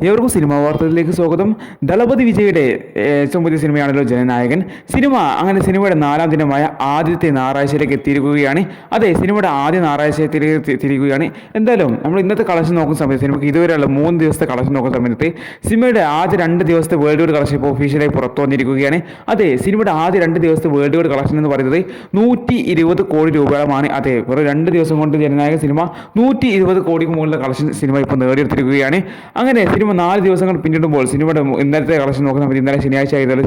ഏവർക്കും സിനിമാ വാർത്തകളിലേക്ക് സ്വാഗതം. ദളപതി വിജയുടെ ഏറ്റവും പുതിയ സിനിമയാണല്ലോ ജനനായകൻ. സിനിമയുടെ 4ാം ദിനമായ ആദ്യത്തെ ഞായറാഴ്ചയിലേക്ക് എത്തിയിരിക്കുകയാണ്. അതെ, സിനിമയുടെ ആദ്യ ഞായറാഴ്ചയിലേക്ക് എത്തിയിരിക്കുകയാണ്. എന്തായാലും നമ്മൾ ഇന്നത്തെ കളക്ഷൻ നോക്കുന്ന സമയത്ത് സിനിമയ്ക്ക് ഇതുവരെയുള്ള 3 ദിവസത്തെ കളക്ഷൻ നോക്കുന്ന സമയത്ത് സിനിമയുടെ ആദ്യ 2 ദിവസത്തെ വേൾഡ് വൈഡ് കളക്ഷൻ ഇപ്പോൾ ഒഫീഷ്യലായി പുറത്തു വന്നിരിക്കുകയാണ്. അതെ, സിനിമയുടെ ആദ്യ 2 ദിവസത്തെ വേൾഡ് വൈഡ് കളക്ഷൻ എന്ന് പറയുന്നത് 120 കോടി രൂപയോളമാണ്. അതെ, വെറും 2 ദിവസം കൊണ്ട് ജനനായക സിനിമ 120 കോടിക്ക് മുകളിലെ കളക്ഷൻ സിനിമ ഇപ്പോൾ നേടിയെടുത്തിരിക്കുകയാണ്. അങ്ങനെ സിനിമ 4 ദിവസങ്ങൾ പിന്നിടുമ്പോൾ സിനിമയുടെ ഇന്നലത്തെ കളക്ഷൻ നോക്കുന്ന സമയത്ത് ഇന്നലെ ശനിയാഴ്ച ആയതുകൊണ്ട്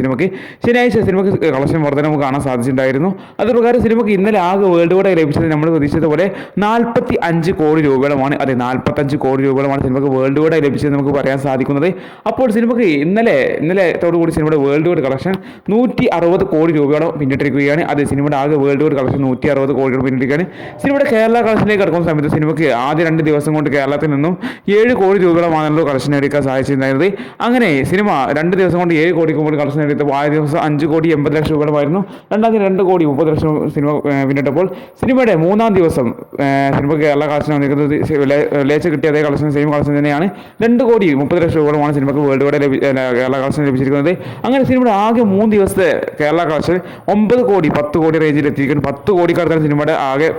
സിനിമയ്ക്ക് കളക്ഷൻ വർധന നമുക്ക് കാണാൻ സാധിച്ചിട്ടുണ്ടായിരുന്നു. അതുപ്രകാരം സിനിമയ്ക്ക് ഇന്നലെ ആകെ വേൾഡ് വൈഡ് ലഭിച്ചത് നമ്മൾ പ്രതീക്ഷിച്ചതുപോലെ 45 കോടി രൂപയോളമാണ്. അതെ, 45 കോടി രൂപയോളമാണ് സിനിമയ്ക്ക് വേൾഡ് വൈഡ് ലഭിച്ചത് നമുക്ക് പറയാൻ സാധിക്കുന്നത്. അപ്പോൾ സിനിമയ്ക്ക് ഇന്നലത്തോടുകൂടി സിനിമയുടെ വേൾഡ് വൈഡ് കളക്ഷൻ 160 കോടി രൂപയോളം പിന്നിട്ടിരിക്കുകയാണ്. അതെ, സിനിമയുടെ ആകെ വേൾഡ് വൈഡ് കളക്ഷൻ 160 കോടി രൂപ പിന്നിട്ടിരിക്കുകയാണ്. സിനിമയുടെ കേരള കളക്ഷനിലേക്ക് കടക്കുന്ന സമയത്ത് സിനിമയ്ക്ക് ആദ്യ 2 ദിവസം കൊണ്ട് കേരളത്തിൽ നിന്നും 7 കോടി രൂപയോളമാണല്ലോ കളക്ഷൻ എടുക്കാൻ സാധിച്ചിട്ടുണ്ടായിരുന്നത്. അങ്ങനെ സിനിമ 2 ദിവസം കൊണ്ട് 7 കോടിക്ക് മുകളിൽ കളക്ഷൻ എടുത്തപ്പോൾ ആദ്യ ദിവസം 5 കോടി 80 ലക്ഷം രൂപയുമായിരുന്നു. രണ്ടാമത്തെ 2 കോടി 30 ലക്ഷം സിനിമ പിന്നിട്ടപ്പോൾ സിനിമയുടെ 3ാം ദിവസം സിനിമ കേരള കളക്ഷൻ വന്നിരിക്കുന്നത് വെള്ളിയാഴ്ച കിട്ടിയ അതേ സെയിം കളക്ഷൻ തന്നെയാണ്. 2 കോടി 30 ലക്ഷം രൂപയാണ് സിനിമയ്ക്ക് വേൾഡ് വൈഡ് കേരള കളക്ഷൻ ലഭിച്ചിരിക്കുന്നത്. അങ്ങനെ സിനിമയുടെ ആകെ 3 ദിവസത്തെ കേരള കളക്ഷൻ 9 കോടി 10 കോടി റേഞ്ചിൽ എത്തിയിരിക്കുന്നു. 10 കോടിക്കടുത്താണ് സിനിമയുടെ ആകെ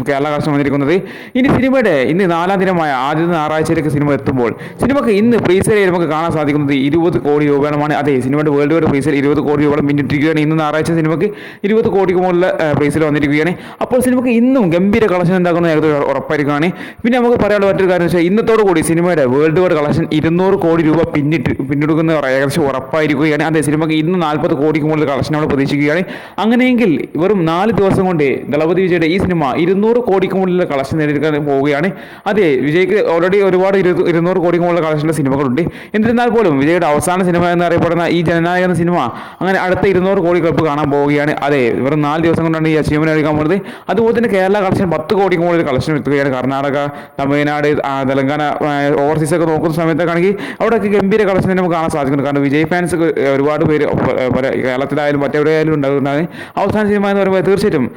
കേരള കളക്ഷൻ വന്നിരിക്കുന്നത്. ഇനി സിനിമയുടെ ഇന്ന് 4ാം ദിനമായ ആദ്യത്തെ ഞായറാഴ്ചയിലേക്ക് സിനിമ എത്തുമ്പോൾ സിനിമയ്ക്ക് ഇന്ന് പ്രീസെയിൽ നമുക്ക് കാണാൻ സാധിക്കുന്നത് 20 കോടി രൂപയാണ്. അതെ, സിനിമയുടെ വേൾഡ് വൈഡ് പ്രീസെയിൽ 20 കോടി രൂപ പിന്നിട്ടിരിക്കുകയാണ്. ഇന്ന് ഞായറാഴ്ച സിനിമയ്ക്ക് 20 കോടിക്ക് മുകളിൽ പ്രീസെയിൽ വന്നിരിക്കുകയാണ്. അപ്പോൾ സിനിമയ്ക്ക് ഇന്നും ഗംഭീര കളക്ഷൻ ഉണ്ടാക്കുന്ന ഏകദേശം ഉറപ്പായിരിക്കുകയാണ്. പിന്നെ നമുക്ക് പറയാനുള്ള മറ്റൊരു കാര്യം വെച്ചാൽ ഇന്നത്തോടു കൂടി സിനിമയുടെ വേൾഡ് വൈഡ് കളക്ഷൻ 200 കോടി രൂപ പിന്നിടുക്കുന്ന ഏകദേശം ഉറപ്പായിരിക്കുകയാണ്. അതെ, സിനിമയ്ക്ക് ഇന്ന് 40 കോടിക്ക് മുകളിൽ കളക്ഷൻ നമ്മൾ പ്രതീക്ഷിക്കുകയാണ്. അങ്ങനെയെങ്കിൽ വെറും 4 ദിവസം കൊണ്ട് ദളപതി വിജയുടെ ഈ സിനിമ 200 കോടിക്ക് മുകളിൽ കളക്ഷൻ നേടിയെടുക്കാൻ പോവുകയാണ്. അതെ, വിജയ്ക്ക് ഓൾറെഡി ഒരുപാട് 200 കോടിക്ക് മുകളിൽ കളക്ഷനുള്ള സിനിമകളുണ്ട്. എന്നിരുന്നാൽ പോലും വിജയുടെ അവസാന സിനിമ എന്നറിയപ്പെടുന്ന ഈ ജനനായക എന്ന സിനിമ അങ്ങനെ അടുത്ത 200 കോടി ക്ലബ്ബ് കാണാൻ പോവുകയാണ്. അതെ, വെറും 4 ദിവസം കൊണ്ടാണ് ഈ അച്ചീവ്മെന്റ് എടുക്കാൻ പോകുന്നത്. അതുപോലെ തന്നെ കേരള കളക്ഷൻ 10 കോടിക്ക് മുകളിൽ കളക്ഷൻ എത്തുകയാണ്. കർണാടക, തമിഴ്നാട്, തെലങ്കാന, ഓവർസീസ് ഒക്കെ നോക്കുന്ന സമയത്തൊക്കെ ആണെങ്കിൽ അവിടെയൊക്കെ ഗംഭീര കളക്ഷൻ തന്നെ നമുക്ക് കാണാൻ സാധിക്കുന്നു. കാരണം വിജയ് ഫാൻസ് ഒരുപാട് പേര് കേരളത്തിലായാലും മറ്റെവിടെയായാലും ഉണ്ടാകുന്നതാണ്. അവസാന സിനിമ എന്ന് പറയുമ്പോൾ തീർച്ചയായിട്ടും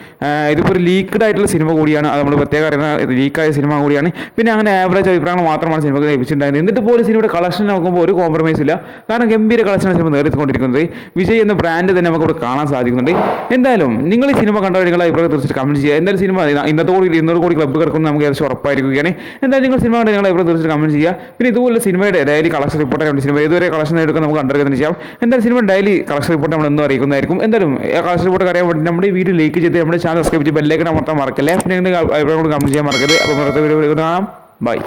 ഇതിപ്പോൾ ഒരു ലീക്ക്ഡ് ആയിട്ടുള്ള സിനിമ കൂടിയാണ്. അത് നമ്മൾ പ്രത്യേകം അറിയുന്ന ലീക്കായ സിനിമ കൂടിയാണ്. പിന്നെ അങ്ങനെ ആവറേജ് അഭിപ്രായങ്ങൾ മാത്രമാണ് സിനിമയ്ക്ക് ലഭിച്ചിട്ടുണ്ടായിരുന്നത്. എന്നിട്ട് പോലും സിനിമയുടെ കളക്ഷൻ നോക്കുമ്പോൾ ഒരു കോംപ്രമൈസ് ഇല്ല. കാരണം ഗംഭീര കളക്ഷൻ സിനിമ നേടിക്കൊണ്ടിരിക്കുന്നത്. വിജയ് എന്ന ബ്രാൻഡ് തന്നെ നമുക്ക് ഇവിടെ കാണാൻ സാധിക്കുന്നുണ്ട്. എന്തായാലും നിങ്ങൾ ഈ സിനിമ കണ്ടവർ നിങ്ങളുടെ അഭിപ്രായം തീർച്ചയായിട്ടും കമന്റ് ചെയ്യുക. എന്തായാലും സിനിമ ഇന്നത്തോടെ 200 കോടി ക്ലബ്ബ് കിടക്കുന്നത് നമുക്ക് ഏകദേശം ഉറപ്പായിരിക്കുകയാണ്. എന്തായാലും നിങ്ങൾ സിനിമ കണ്ട് നിങ്ങളുടെ അഭിപ്രായം തീർച്ചയായിട്ടും കമന്റ് ചെയ്യുക. പിന്നെ ഇതുപോലെ സിനിമയുടെ ഡെയിലി കളക്ഷൻ റിപ്പോർട്ട് സിനിമ ഏതുവരെ കളക്ഷൻ എടുക്കാൻ നമുക്ക് കണ്ടെടുക്കുന്നത് ചെയ്യാം. എന്തായാലും സിനിമ ഡെയിലി കളക്ഷൻ റിപ്പോർട്ട് നമ്മൾ എന്നും അറിയിക്കുന്നതായിരിക്കും. എന്തായാലും കളക്ഷൻ റിപ്പോർട്ട് അറിയാൻ വേണ്ടി നമ്മുടെ ഈ വീഡിയോ ലൈക്ക് ചെയ്ത് നമ്മുടെ ചാനൽ സബ്സ്ക്രൈബ് ചെയ്ത് ബെല്ലൈക്കൺ അമർത്താൻ മറക്കല്ലേ. പിന്നെ അഭിപ്രായം കമന്റ് ചെയ്യാൻ മറക്കരുത്. അപ്പോൾ അടുത്ത വീഡിയോ കാണാം. ബൈ.